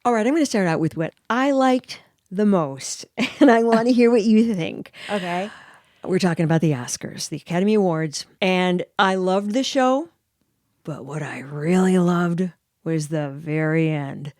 All right, I'm going to start out with what I liked the most, and I want to hear what you think. Okay. We're talking about the Oscars, the Academy Awards, and I loved the show, but what I really loved was the very end.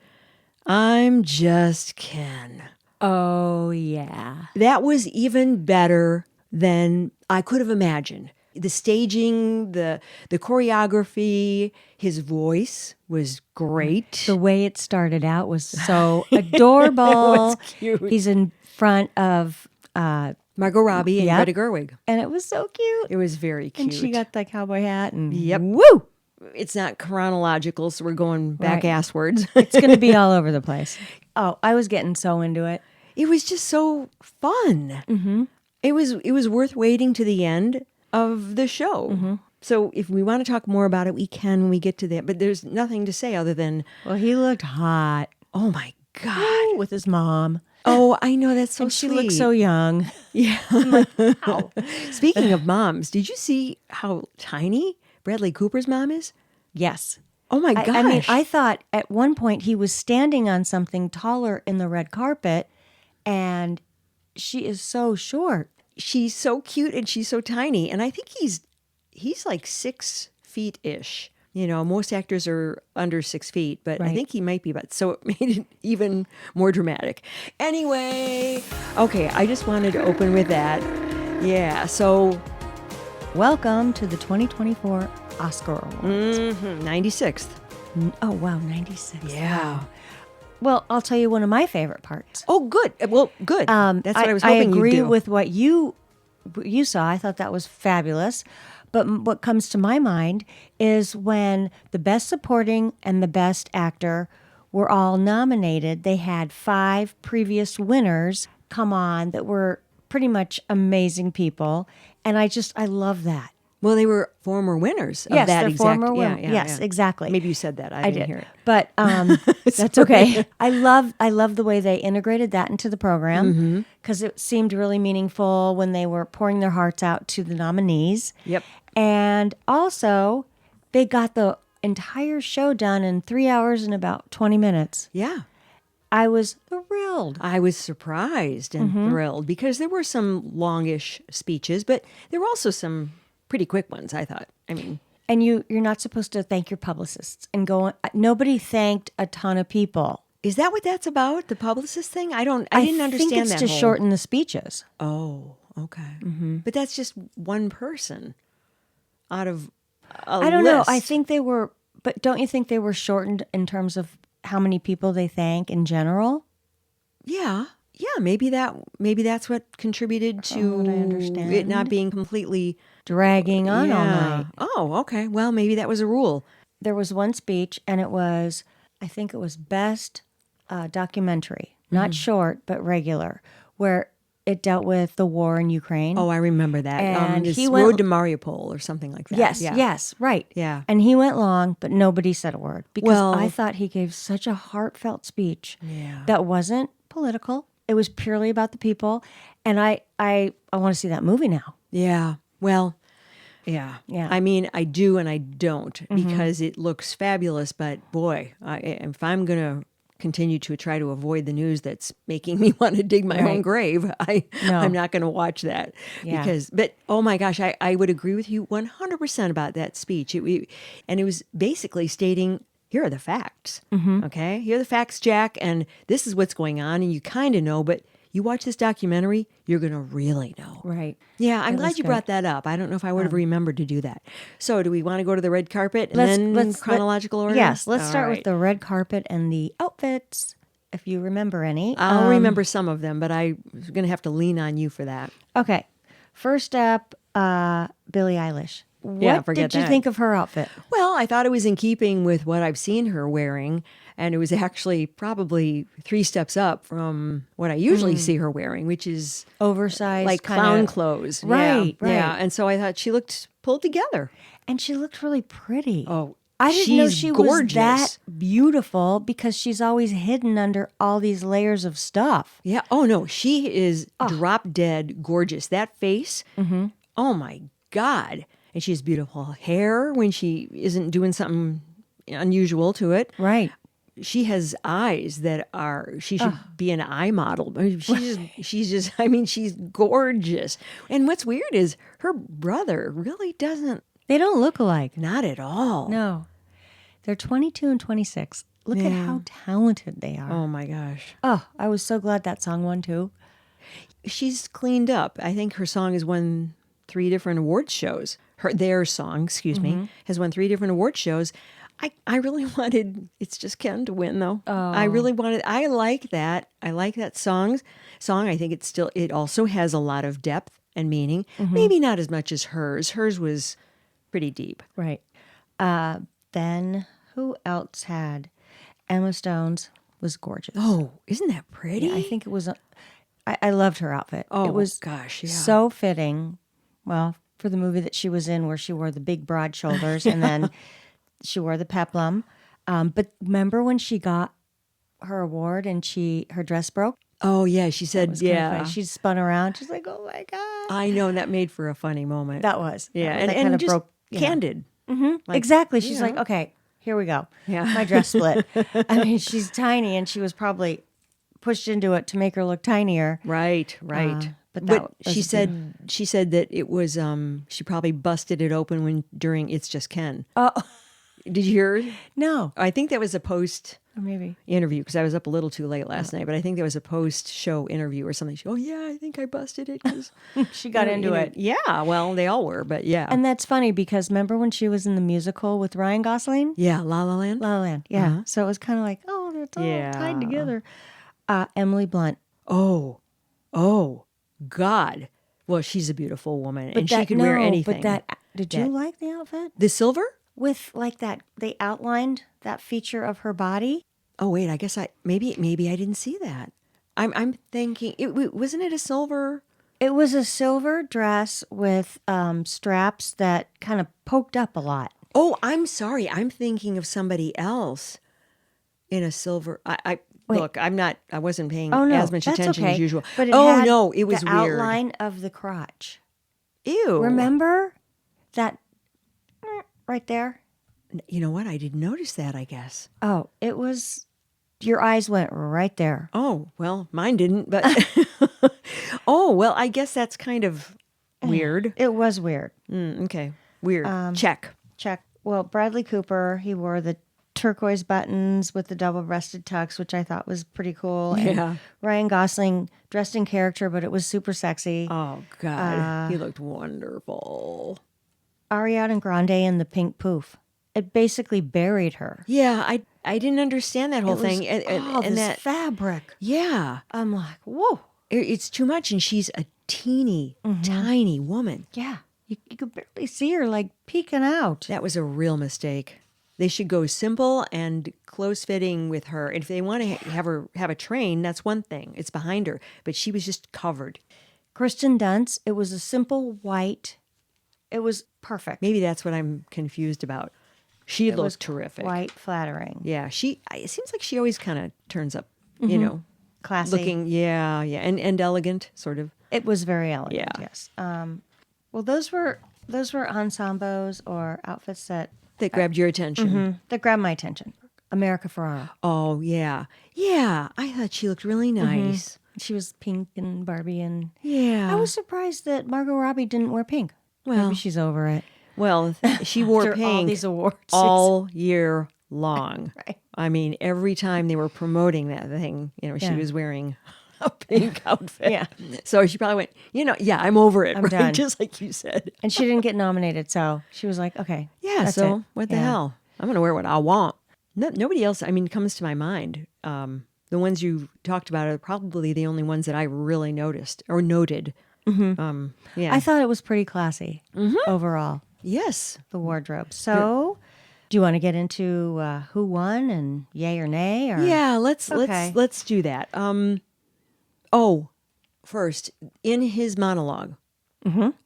I'm just Ken. Oh, yeah. That was even better than I could have imagined. The staging, the choreography, his voice was great. The way it started out was so adorable. It was cute. He's in front of Margot Robbie and Yep. Greta Gerwig. and it was so cute. It was very cute. And she got the cowboy hat and Yep. woo! It's not chronological, so we're going back Right. asswards. It's going to be all over the place. Oh, I was getting so into it. It was just so fun. Mm-hmm. It was worth waiting to the end of the show. Mm-hmm. So if we want to talk more about it, we can when we get to that. But there's nothing to say other than, Well, he looked hot. oh my God. With his mom. Oh, I know, that's so And she sweet. looked so young. Yeah. Wow. Speaking of moms, did you see how tiny Bradley Cooper's mom is? Yes. Oh my gosh. I mean, I thought at one point he was standing on something taller in the red carpet, and she is so short. She's so cute and she's so tiny. And I think he's like 6 feet-ish. You know, most actors are under 6 feet, but I Right. think he might be about, so it made it even more dramatic. Anyway, okay, I just wanted to open with that. Yeah, so Welcome to the 2024 Oscar Awards. 96th. Oh, wow, 96. Yeah. Well, I'll tell you one of my favorite parts. Oh, good. Well, good. That's what I was hoping I agree you'd do. with what you saw. I thought that was fabulous. But what comes to my mind is when the Best Supporting and the Best Actor were all nominated, they had 5 previous winners come on that were pretty much amazing people. And I love that. Well, they were former winners of Yes, that they're exact. former yeah, women. yeah, Yes, yeah. exactly. Maybe you said that. I I didn't did hear it. But that's okay. I love the way they integrated that into the program because it seemed really meaningful when they were pouring their hearts out to the nominees. Yep. And also, they got the entire show done in 3 hours and about 20 minutes. Yeah. I was thrilled. I was surprised and thrilled because there were some longish speeches, but there were also some pretty quick ones, I thought. I mean, And you're not supposed to thank your publicists and go. Nobody thanked a ton of people. is that what that's about? The publicist thing? I didn't understand think it's that to whole- shorten the speeches. Oh, okay. But that's just one person out of a I don't know. list. I think they were, but don't you think they were shortened in terms of how many people they thank in general? Yeah. Yeah, maybe that's what contributed to what I understand. it not being completely Dragging on all Yeah. night. Oh, okay. Well, maybe that was a rule. There was one speech, and I think it was best documentary, not short, but regular, where it dealt with the war in Ukraine. Oh, I remember that. And this he went- Road to Mariupol or something like that. Yes, Yeah. yes, right. Yeah. And he went long, but nobody said a word because Well- I thought he gave such a heartfelt speech Yeah. that wasn't political. It was purely about the people, and I want to see that movie now. Yeah. Well, yeah. Yeah. I mean, I do and I don't because it looks fabulous, but boy, if I'm going to continue to try to avoid the news that's making me want to dig my own Right. grave, No. I'm not going to watch that. Yeah. But oh my gosh, I would agree with you 100% about that speech. And it was basically stating, here are the facts. Okay. Here are the facts, Jack. And this is what's going on. And you kind of know, but you watch this documentary, you're going to really know. Right. Yeah, I'm That glad was you good. brought that up. I don't know if I would have remembered to do that. So do we want to go to the red carpet and then chronological order? Yes, let's All start right. with the red carpet and the outfits, if you remember any. I'll remember some of them, but I'm going to have to lean on you for that. Okay. First up, Billie Eilish. Yeah, What forget did you that. think of her outfit? Well, I thought it was in keeping with what I've seen her wearing, and it was actually probably 3 steps up from what I usually see her wearing, which is Oversized, like kinda- clown clothes. Right, Yeah, yeah. right. And so I thought she looked pulled together. And she looked really pretty. Oh, I didn't know she's she gorgeous. was that beautiful because she's always hidden under all these layers of stuff. Yeah. Oh no, she is drop dead gorgeous. That face. Oh my God. And she has beautiful hair when she isn't doing something unusual to it. Right. she has eyes that are, she should be an eye model. I mean, I mean, she's gorgeous. And what's weird is her brother really doesn't, They don't look alike. not at all. No. They're 22 and 26. Look at how talented they are. Oh my gosh. Oh, I was so glad that song won too. She's cleaned up. I think her song has won 3 different awards shows. Their song, excuse me, has won 3 different awards shows. I really wanted It's Just Ken to win though. I really wanted, I like that. I like that song. I think it also has a lot of depth and meaning. Maybe not as much as hers. Hers was pretty deep. Right. Then who else had? Emma Stone's was gorgeous. Oh, isn't that pretty? Yeah, I think it was. I loved her outfit. Oh, it was gosh, yeah. so fitting. Well, for the movie that she was in, where she wore the big broad shoulders and then she wore the peplum. But remember when she got her award and her dress broke? Oh yeah, she said yeah. She spun around. She's like, "Oh my god!" I know, and that made for a funny moment. That was yeah, that and kind of just broke. Candid. Like, exactly. She's like, "Okay, here we go." Yeah. My dress split. I mean, she's tiny, and she was probably pushed into it to make her look tinier. Right. But she said that it was she probably busted it open during It's Just Ken. Oh, did you hear? no, I think that was a post or maybe. interview because I was up a little too late last night. But I think there was a post show interview or something. Oh yeah, I think I busted it because She got into it. Yeah, well, they all were, but yeah. And that's funny because remember when she was in the musical with Ryan Gosling? Yeah, La La Land. La La Land. Yeah. So it was kind of like, oh, they're all tied together. Emily Blunt. Oh, God. Well, she's a beautiful woman, and she could wear anything. But did you like the outfit? The silver? With like that, they outlined that feature of her body. Oh wait, I guess maybe I didn't see that. I'm thinking wasn't it a silver? It was a silver dress with straps that kind of poked up a lot. Oh, I'm sorry. I'm thinking of somebody else in a silver. Look, I wasn't paying as much attention as usual. But it had no, it was the weird. outline of the crotch. Ew. Remember that right there? You know what? I didn't notice that, I guess. Oh, it was, your eyes went right there. Oh, well, mine didn't, but oh, well, I guess that's kind of weird. It was weird. Okay. Weird. Check. Well, Bradley Cooper, he wore the turquoise buttons with the double-breasted tux, which I thought was pretty cool. Yeah. And Ryan Gosling dressed in character, but it was super sexy. Oh, God. He looked wonderful. Ariana Grande in the pink poof. It basically buried her. Yeah, I didn't understand that whole thing. And And this that fabric. yeah. I'm like, whoa. It's too much, and she's a teeny, tiny woman. Yeah. You could barely see her like peeking out. That was a real mistake. They should go simple and close fitting with her. And if they want to have a train, that's one thing. It's behind her, but she was just covered. Kristen Dunst, it was a simple white. It was perfect. Maybe that's what I'm confused about. She looked terrific. White, flattering. Yeah, it seems like she always kind of turns up, you know, Classy. looking, yeah, and elegant, sort of. It was very elegant. Yeah. Yes. Well, those were ensembles or outfits that grabbed your attention. that grabbed my attention. America Ferrera. Oh yeah, yeah. I thought she looked really nice. She was pink and Barbie, and Yeah. I was surprised that Margot Robbie didn't wear pink. Well, maybe she's over it. Well, she wore After pink all these awards all year long. Right. I mean, every time they were promoting that thing, she Yeah. was wearing a pink outfit. Yeah. So she probably went, I'm over it. I'm right? done. Just like you said. And she didn't get nominated, so she was like, okay. Yeah. that's So it. what the Yeah. hell? I'm going to wear what I want. Nobody else, comes to my mind. The ones you talked about are probably the only ones that I really noticed or noted. Yeah. I thought it was pretty classy overall, Yes. the wardrobe. So, do you want to get into who won and yay or nay? Or? Yeah, let's Okay. do that. First, in his monologue,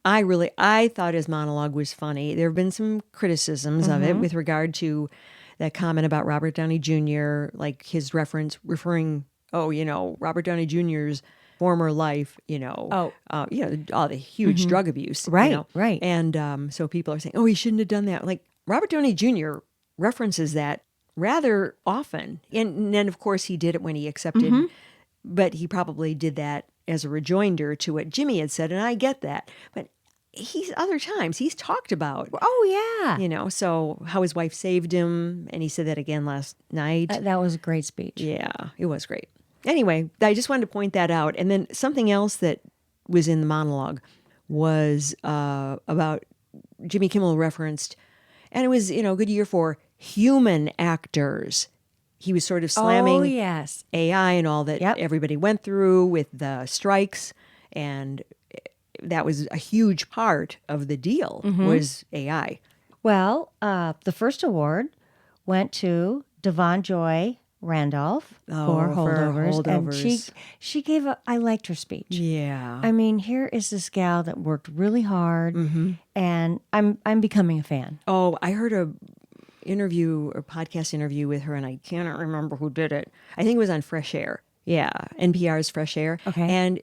I thought his monologue was funny. There have been some criticisms of it with regard to that comment about Robert Downey Jr., like his referring, Robert Downey Jr.'s former life, all the huge drug abuse. Right, right. And so people are saying, oh, he shouldn't have done that. Like Robert Downey Jr. references that rather often. And then, of course, he did it when he accepted, but he probably did that as a rejoinder to what Jimmy had said, and I get that. But other times he's talked about, Oh, yeah. So how his wife saved him, and he said that again last night. That was a great speech. Yeah, it was great. Anyway, I just wanted to point that out. And then something else that was in the monologue was about Jimmy Kimmel referenced, and it was, a good year for human actors. He was sort of slamming yes. AI and all that everybody went through with the strikes, and that was a huge part of the deal was AI. Well, the first award went to Devon Joy Randolph for holdovers. And she gave I liked her speech. Yeah. I mean, here is this gal that worked really hard, and I'm becoming a fan. Oh, I heard a podcast interview with her, and I cannot remember who did it. I think it was on Fresh Air. Yeah, NPR's Fresh Air. Okay. And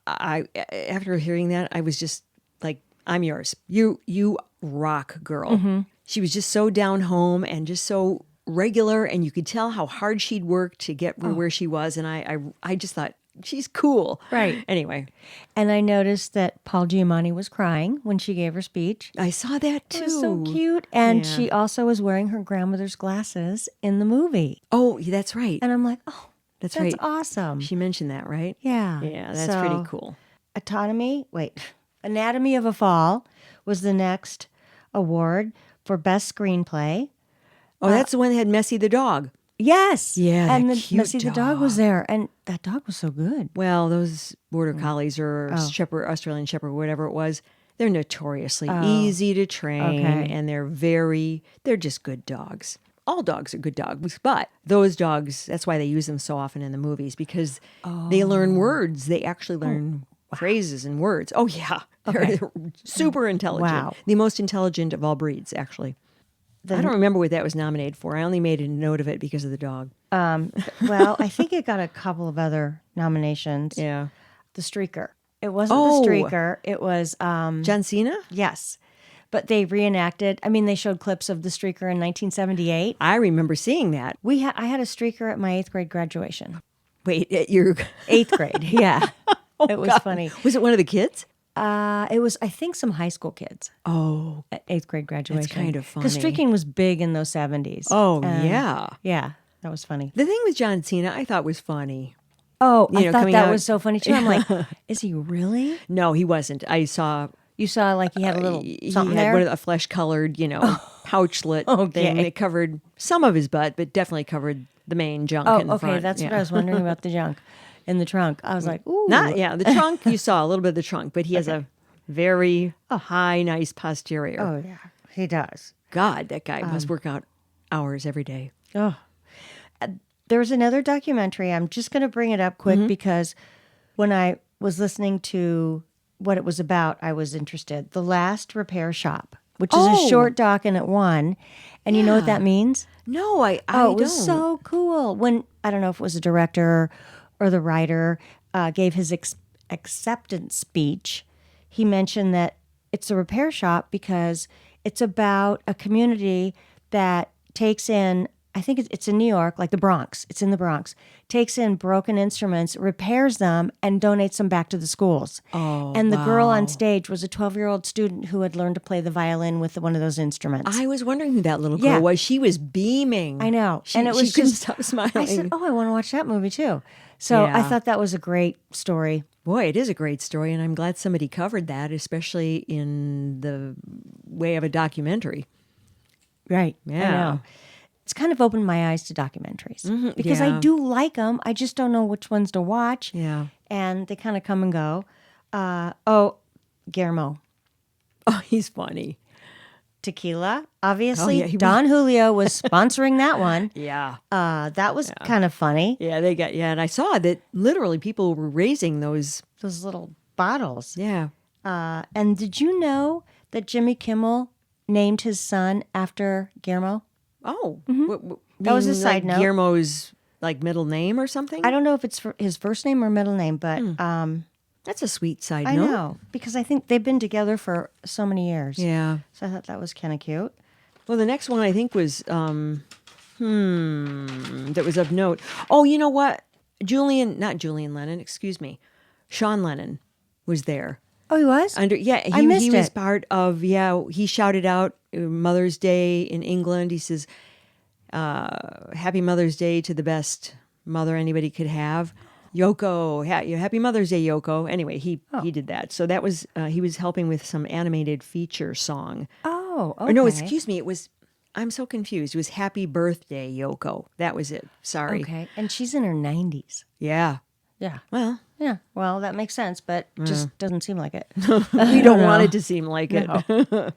I after hearing that, I was just like, I'm yours. You rock, girl. She was just so down home and just so regular, and you could tell how hard she'd worked to get where she was, and I just thought, she's cool. Right. Anyway. And I noticed that Paul Giamatti was crying when she gave her speech. I saw that too. It was so cute. And she also was wearing her grandmother's glasses in the movie. Oh, that's right. And I'm like, oh, that's right. awesome. She mentioned that, right? Yeah. Yeah, that's pretty cool. Anatomy of a Fall was the next award for Best Screenplay. Oh, that's the one that had Messi the dog. Yes. Yeah, and that cute Messi the dog was there, and that dog was so good. Well, those border collies or Australian Shepherd, whatever it was, they're notoriously easy to train, and they're just good dogs. All dogs are good dogs, but those dogs, that's why they use them so often in the movies, because they learn words. They actually learn phrases and words. Oh, yeah. They're super intelligent. Wow. The most intelligent of all breeds, actually. I don't remember what that was nominated for. I only made a note of it because of the dog. Well, I think it got a couple of other nominations. Yeah. The Streaker. It wasn't The Streaker. It was... John Cena? Yes. But they reenacted... they showed clips of The Streaker in 1978. I remember seeing that. I had a Streaker at my 8th grade graduation. Wait, at your... 8th grade, yeah. It was funny. Was it one of the kids? It was, I think, some high school kids. Oh. At 8th grade graduation. That's kind of funny. Because streaking was big in those 70s. Oh, yeah. Yeah, that was funny. The thing with John Cena, I thought was funny. Oh, I thought that was so funny, too. I'm like, is he really? No, he wasn't. I saw... You saw, like, he had a little something he had there? one of a flesh-colored, pouchlet thing. It covered some of his butt, but definitely covered the main junk in the front. That's what I was wondering about, the junk in the trunk. I was like, ooh. The trunk, you saw a little bit of the trunk, but he has a very high, nice posterior. Oh, yeah, he does. God, that guy must work out hours every day. Oh. There was another documentary. I'm just going to bring it up quick because when I was listening to what it was about, I was interested. The Last Repair Shop, which is a short doc and it won. And you know what that means? No, I don't. It was so cool. When, I don't know if it was the director or the writer, gave his acceptance speech, he mentioned that it's a repair shop because it's about a community that takes in, I think it's in New York, like the Bronx. It's in the Bronx. Takes in broken instruments, repairs them, and donates them back to the schools. Oh, and the girl on stage was a 12-year-old student who had learned to play the violin with one of those instruments. I was wondering who that little girl was. She was beaming. I know. And she couldn't stop smiling. I said, I want to watch that movie too. So I thought that was a great story. Boy, it is a great story, and I'm glad somebody covered that, especially in the way of a documentary. Right. Yeah. I know. It's kind of opened my eyes to documentaries because I do like them. I just don't know which ones to watch. Yeah. And they kind of come and go. Guillermo. Oh, he's funny. Tequila. Obviously, Don Julio was sponsoring that one. Yeah. That was kind of funny. Yeah, and I saw that literally people were raising those little bottles. Yeah. And did you know that Jimmy Kimmel named his son after Guillermo? Oh, that was a side note. Guillermo's middle name or something? I don't know if it's his first name or middle name, but that's a sweet side note. I know, because I think they've been together for so many years. Yeah. So I thought that was kind of cute. Well, the next one I think was that was of note. Oh, you know what? Not Julian Lennon, excuse me. Sean Lennon was there. Oh, he was? He missed was it. part of, he shouted out Mother's Day in England. He says, Happy Mother's Day to the best mother anybody could have. Yoko, Happy Mother's Day, Yoko. Anyway, he did that. So that was, he was helping with some animated feature song. Oh, okay. Or no, excuse me, I'm so confused. It was Happy Birthday, Yoko. That was it. Sorry. Okay. And she's in her 90s. Yeah. Yeah. Well, Yeah. Well, that makes sense, but just doesn't seem like it. we don't want it to seem like No. it.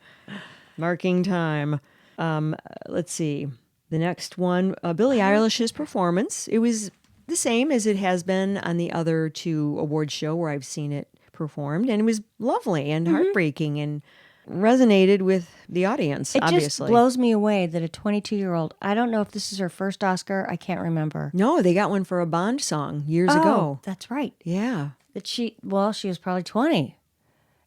Marking time. Let's see. The next one, Billie Eilish's performance. It was the same as it has been on the other two awards show where I've seen it performed, and it was lovely and heartbreaking and resonated with the audience, It obviously. just blows me away that a 22-year-old, I don't know if this is her first Oscar, I can't remember. No, they got one for a Bond song years ago. That's right. Yeah. That she was probably 20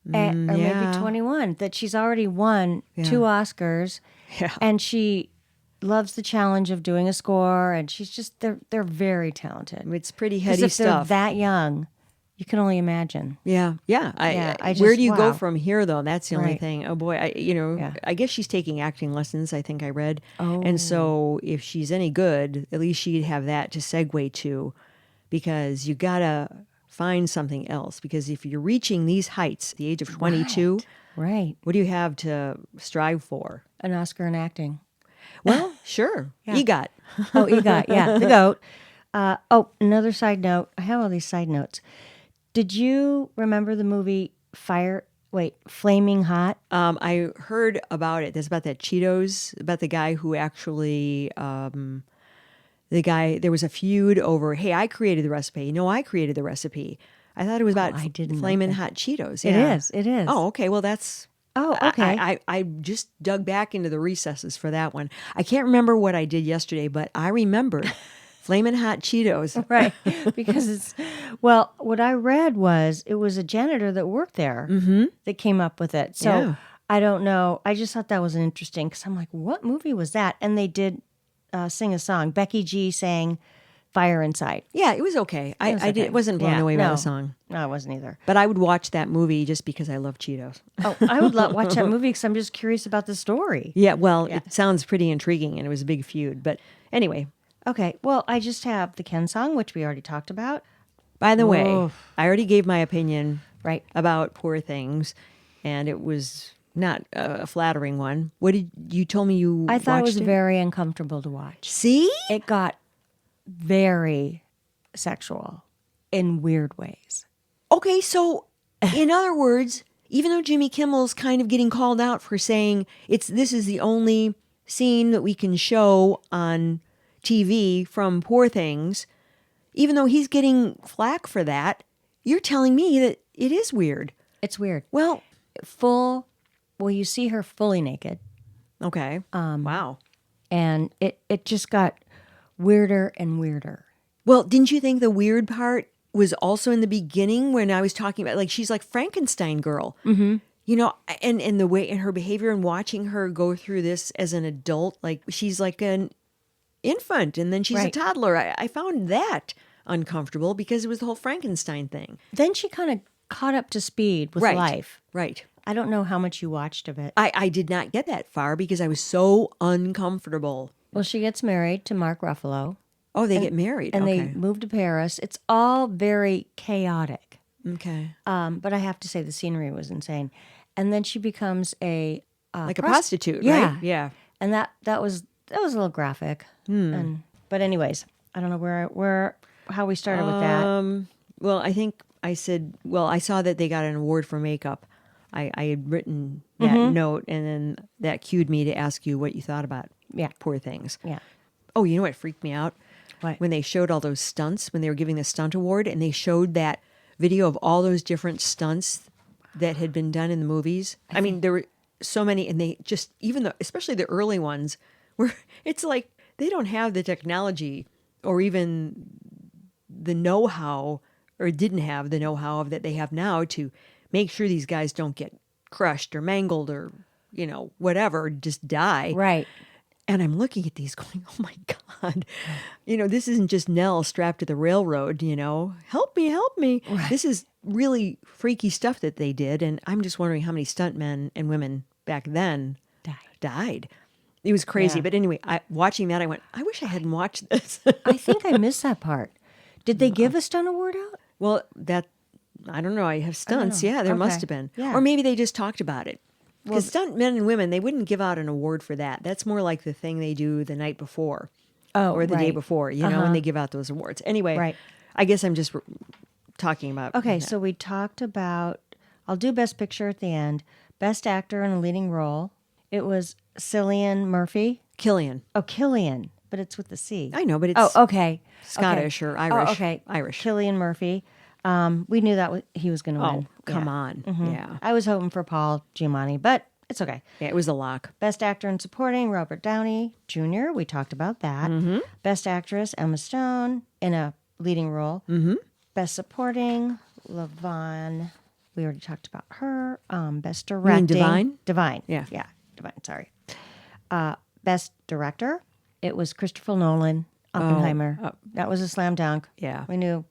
or maybe yeah. 21, that she's already won 2 Oscars. Yeah. And she loves the challenge of doing a score, and she's just, they're very talented. It's pretty 'Cause heady if stuff. they're that young, you can only imagine. Yeah. I Where just- do you go wow. from here, though? That's the only Right. thing. Oh, boy. Yeah. I guess she's taking acting lessons, I think I read. Oh. And so if she's any good, at least she'd have that to segue to, because you got to find something else. Because if you're reaching these heights at the age of 22, Right. what do you have to strive for? An Oscar in acting. Well, sure. EGOT. Oh, EGOT, yeah, the GOAT. Another side note. I have all these side notes. Did you remember the movie Flaming Hot? I heard about it. That's about that Cheetos, about the guy who actually, there was a feud over, hey, I created the recipe. No, I created the recipe. I thought it was about I didn't know Flamin' that. Hot Cheetos. It Yeah. is. It is. Oh, okay. Well, that's... Oh, okay. I just dug back into the recesses for that one. I can't remember what I did yesterday, but I remembered Flamin' Hot Cheetos. Right. Because what I read was it was a janitor that worked there that came up with it. So Yeah. I don't know. I just thought that was interesting because I'm like, what movie was that? And they did sing a song. Becky G sang Fire Inside. Yeah, it was okay. Okay. Wasn't blown Yeah, away by no. the song. No, I wasn't either. But I would watch that movie just because I love Cheetos. Oh, I would watch that movie because I'm just curious about the story. Yeah, well, it sounds pretty intriguing, and it was a big feud. But anyway, Okay, well, I just have the Ken song, which we already talked about. by the way, Oof. I already gave my opinion Right. about Poor Things, and it was not a flattering one. What did you told me you I thought it watched was very uncomfortable to watch. See? It got very sexual in weird ways. Okay, so in other words, even though Jimmy Kimmel's kind of getting called out for saying this is the only scene that we can show on TV from Poor Things, even though he's getting flack for that, you're telling me that it is weird. It's weird. Well, You see her fully naked, okay. Wow. and it just got weirder and weirder. Well, didn't you think the weird part was also in the beginning when I was talking about, like, she's like Frankenstein girl, and the way in her behavior and watching her go through this as an adult, like she's like an infant and then she's a Right. toddler. I found that uncomfortable because it was the whole Frankenstein thing. Then she kind of caught up to speed with Right. life. Right. I don't know how much you watched of it. I did not get that far because I was so uncomfortable. Well, she gets married to Mark Ruffalo, Oh, they get married. and okay. they move to Paris. It's all very chaotic. Okay. But I have to say the scenery was insane. And then she becomes a Like a prostitute, Yeah. right? Yeah. and that was a little graphic. But anyways, I don't know how we started with that. Well, I think I said, I saw that they got an award for makeup. I had written that note, and then that cued me to ask you what you thought about Poor Things. Yeah. Oh, you know what freaked me out? What? When they showed all those stunts, when they were giving the stunt award, and they showed that video of all those different stunts that had been done in the movies. I mean, there were so many, and they just, especially the early ones, where it's like they don't have the technology or even the know-how, or didn't have the know-how that they have now to make sure these guys don't get crushed or mangled or, whatever, just die. Right. And I'm looking at these going, oh my God, this isn't just Nell strapped to the railroad, help me, help me. Right. This is really freaky stuff that they did. And I'm just wondering how many stuntmen and women back then died. It was crazy. Yeah. But anyway, watching that, I went, I wish I hadn't watched this. I think I missed that part. Did they give a stunt award out? Well, I don't know. I have stunts. know. Yeah, there must Okay. have been. Yeah. Or maybe they just talked about it. Because stunt men and women, they wouldn't give out an award for that. That's more like the thing they do the night before. Oh, or the day right. before, when they give out those awards. Anyway, Right. I guess I'm just talking about. Okay, that. so we talked about, I'll do Best Picture at the end. Best Actor in a Leading Role. It was Cillian Murphy. Killian. Oh, Killian, but it's with the C. I know, but it's Oh, okay. Scottish Okay. or Irish. Oh, okay. Irish. Cillian Murphy. We knew that he was going to win. Oh, come Yeah. on. Yeah. I was hoping for Paul Giamatti, but it's okay. Yeah, it was a lock. Best Actor in Supporting, Robert Downey Jr. We talked about that. Mm-hmm. Best Actress, Emma Stone in a leading role. Mm-hmm. Best Supporting, Lavon. We already talked about her. Best You mean Directing. Divine? Divine. Yeah. Yeah. Divine. Sorry. Best Director. It was Christopher Nolan. Oppenheimer. That was a slam dunk. Yeah. We knew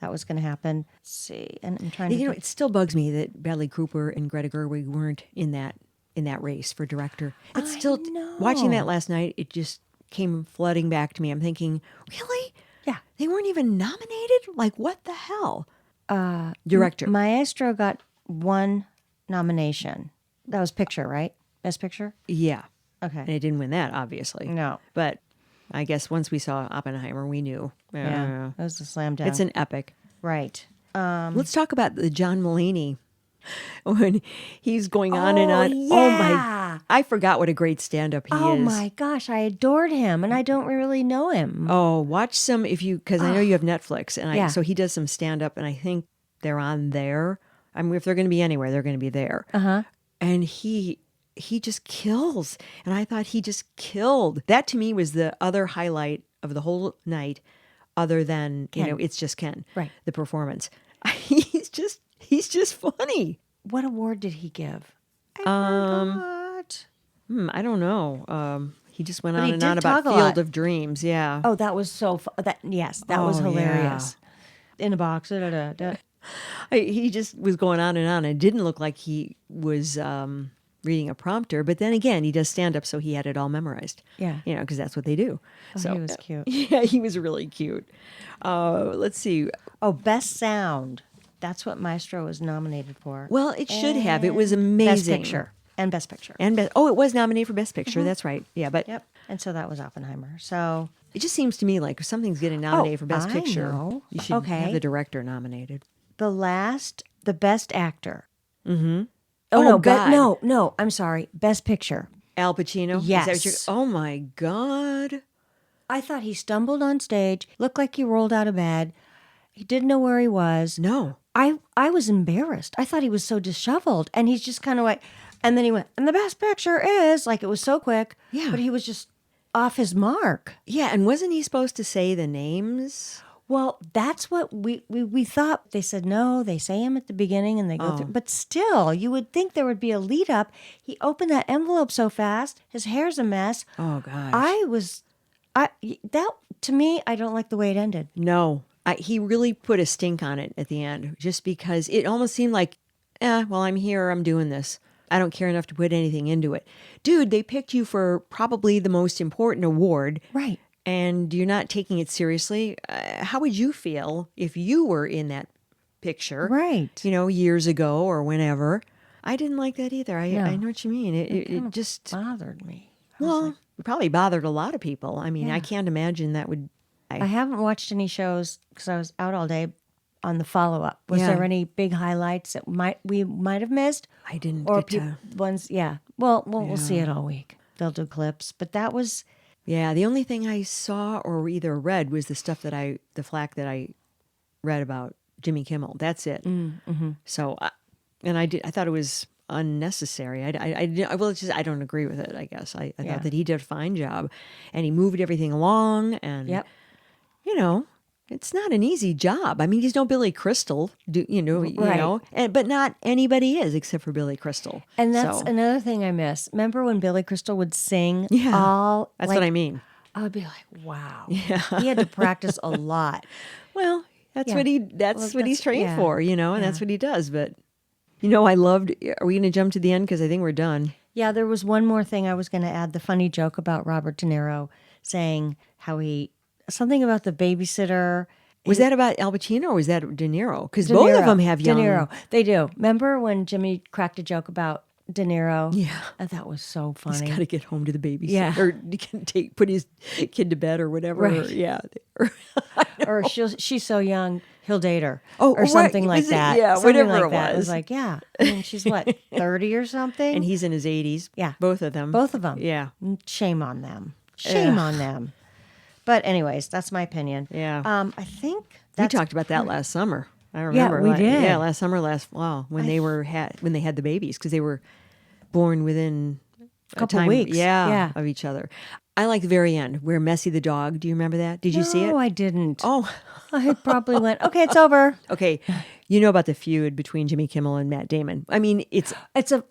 that was going to happen. Let's see. And I'm trying to. It still bugs me that Bradley Cooper and Greta Gerwig weren't in that race for director. It's still know. watching that last night. It just came flooding back to me. I'm thinking, really? Yeah. They weren't even nominated? Like, what the hell? Director. Maestro got one nomination. That was picture, right? Best Picture? Yeah. And Okay. it didn't win that, obviously. No. But I guess once we saw Oppenheimer, we knew. Yeah. That was a slam dunk. It's an epic. Right. Let's talk about the John Mulaney when he's going on and Oh, on. yeah. Oh my! I forgot what a great stand-up he Oh is. my gosh, I adored him, and I don't really know him. Oh, watch some because I know you have Netflix, and Yeah. so he does some stand-up, and I think they're on there. I mean, if they're going to be anywhere, they're going to be there. And he just kills, and I thought he just killed. That to me was the other highlight of the whole night, other than Ken. it's just Ken, Right. The performance. He's just funny. What award did he give? I forgot. I don't know. He just went But on he and did on about talk a Field lot. of Dreams. Yeah. Oh, that was so that was Oh, hilarious. In a box. Da, da, da. He just was going on and on. It didn't look like he was reading a prompter, but then again, he does stand up, so he had it all memorized. Yeah. Because that's what they do. Oh, so he was cute. Yeah, he was really cute. Let's see. Oh, Best Sound. That's what Maestro was nominated for. Well, it should have. It was amazing. Best Picture. And Best Picture. And it was nominated for Best Picture. That's right. Yeah, but Yep. And so that was Oppenheimer. So it just seems to me like if something's getting nominated for Best I Picture, know. you should Okay. have the director nominated. the Best Actor. Mm-hmm. Oh, no, God. no. I'm sorry. Best Picture. Al Pacino? Yes. Is that what oh, my God. I thought he stumbled on stage, looked like he rolled out of bed. He didn't know where he was. No. I was embarrassed. I thought he was so disheveled. And he's just kind of like, and then he went, and the Best Picture is, like it was so quick. Yeah. But he was just off his mark. Yeah, and wasn't he supposed to say the names? Well, that's what we thought. They said no, they say him at the beginning and they go through. But still, you would think there would be a lead up. He opened that envelope so fast. His hair's a mess. Oh, gosh. That, to me, I don't like the way it ended. No. He really put a stink on it at the end, just because it almost seemed like, well, I'm here, I'm doing this. I don't care enough to put anything into it. Dude, they picked you for probably the most important award. Right. And you're not taking it seriously. How would you feel if you were in that picture? Right. Years ago or whenever. I didn't like that either. I know what you mean. It It just, bothered me. well, it probably bothered a lot of people. I mean, I can't imagine that would. I haven't watched any shows because I was out all day on the follow-up. Was Yeah. there any big highlights that we might have missed? I didn't Or get to. ones, yeah. Well, we'll see it all week. They'll do clips. But that was, Yeah, the only thing I saw or either read was the flack that I read about Jimmy Kimmel. That's it. mm-hmm. So, I thought it was unnecessary. I don't agree with it. I guess I thought that he did a fine job, and he moved everything along, and Yep. it's not an easy job. I mean, he's no Billy Crystal, Right. but not anybody is except for Billy Crystal. And that's So, another thing I miss. Remember when Billy Crystal would sing Yeah, all that's like, what I mean. I would be like, wow. Yeah. He had to practice a lot. Well, that's Yeah. what he's that's- trained yeah. for, and that's what he does. But I loved. Are we going to jump to the end? Because I think we're done. Yeah, there was one more thing I was going to add. The funny joke about Robert De Niro saying how something about the babysitter. Was that about Al Pacino or was that De Niro? Because De both Niro. of them have young. De Niro. They do. Remember when Jimmy cracked a joke about De Niro? Yeah. That was so He's funny. got to get home to the babysitter, Yeah. or he can put his kid to bed or whatever. Right. Or, yeah. Or she's so young, he'll date her. Oh, or right. something like Was it- that. yeah, Something whatever like it that. It was was. like, yeah. I mean, she's what, 30 or something? And he's in his 80s. Yeah. Both of them. Both of them. Yeah. Shame on them. Shame on them. But anyways, that's my opinion. Yeah. I think We that's talked about that last summer. I remember. we did. Yeah, last summer, last fall, when when they had the babies, because they were born within a Couple time, weeks. Yeah. of each other. I like the very end where Messi the dog. Do you remember that? Did you see it? No, I didn't. Oh, I probably went, okay, it's over. okay. You know about the feud between Jimmy Kimmel and Matt Damon. I mean, it's It's a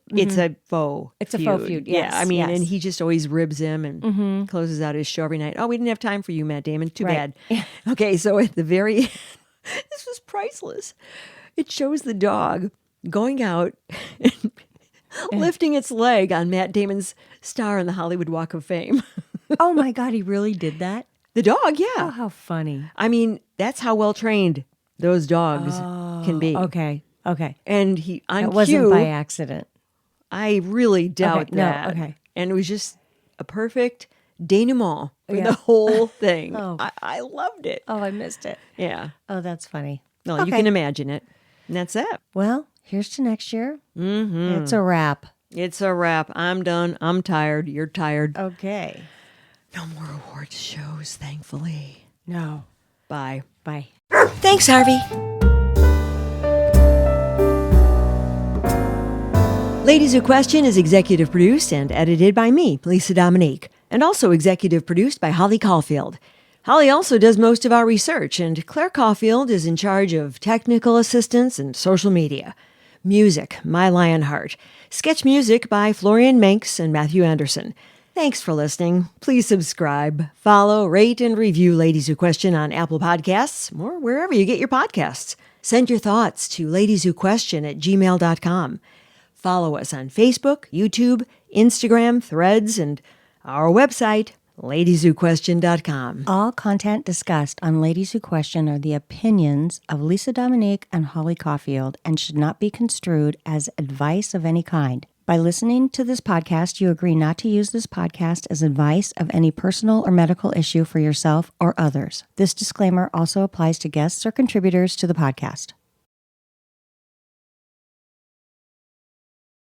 faux. It's a faux feud, Yeah, yes, I mean, yes. and he just always ribs him and closes out his show every night. Oh, we didn't have time for you, Matt Damon. Too Right. bad. Okay, so at the very end, this was priceless. It shows the dog going out and lifting its leg on Matt Damon's star on the Hollywood Walk of Fame. Oh my God, he really did that? The dog, Oh, yeah. how funny. I mean, that's how well trained those dogs can be. Okay. And he on It cue, wasn't by accident. I really doubt no, that. okay. And it was just a perfect denouement for the whole thing. Oh. I loved it. Oh, I missed it. Yeah. Oh, that's funny. Well, you Okay. can imagine it. And that's it. Well, here's to next year. Mm-hmm. It's a wrap. It's a wrap. I'm done. I'm tired. You're tired. Okay. No more awards shows, thankfully. No. Bye. Bye. Thanks, Harvey. Ladies Who Question is executive produced and edited by me, Lisa Dominique, and also executive produced by Holly Caulfield. Holly also does most of our research, and Claire Caulfield is in charge of technical assistance and social media. Music, My Lionheart. Sketch music by Florian Manx and Matthew Anderson. Thanks for listening. Please subscribe, follow, rate, and review Ladies Who Question on Apple Podcasts or wherever you get your podcasts. Send your thoughts to ladieswhoquestion@gmail.com. Follow us on Facebook, YouTube, Instagram, Threads, and our website, ladieswhoquestion.com. All content discussed on Ladies Who Question are the opinions of Lisa Dominique and Holly Caulfield and should not be construed as advice of any kind. By listening to this podcast, you agree not to use this podcast as advice of any personal or medical issue for yourself or others. This disclaimer also applies to guests or contributors to the podcast.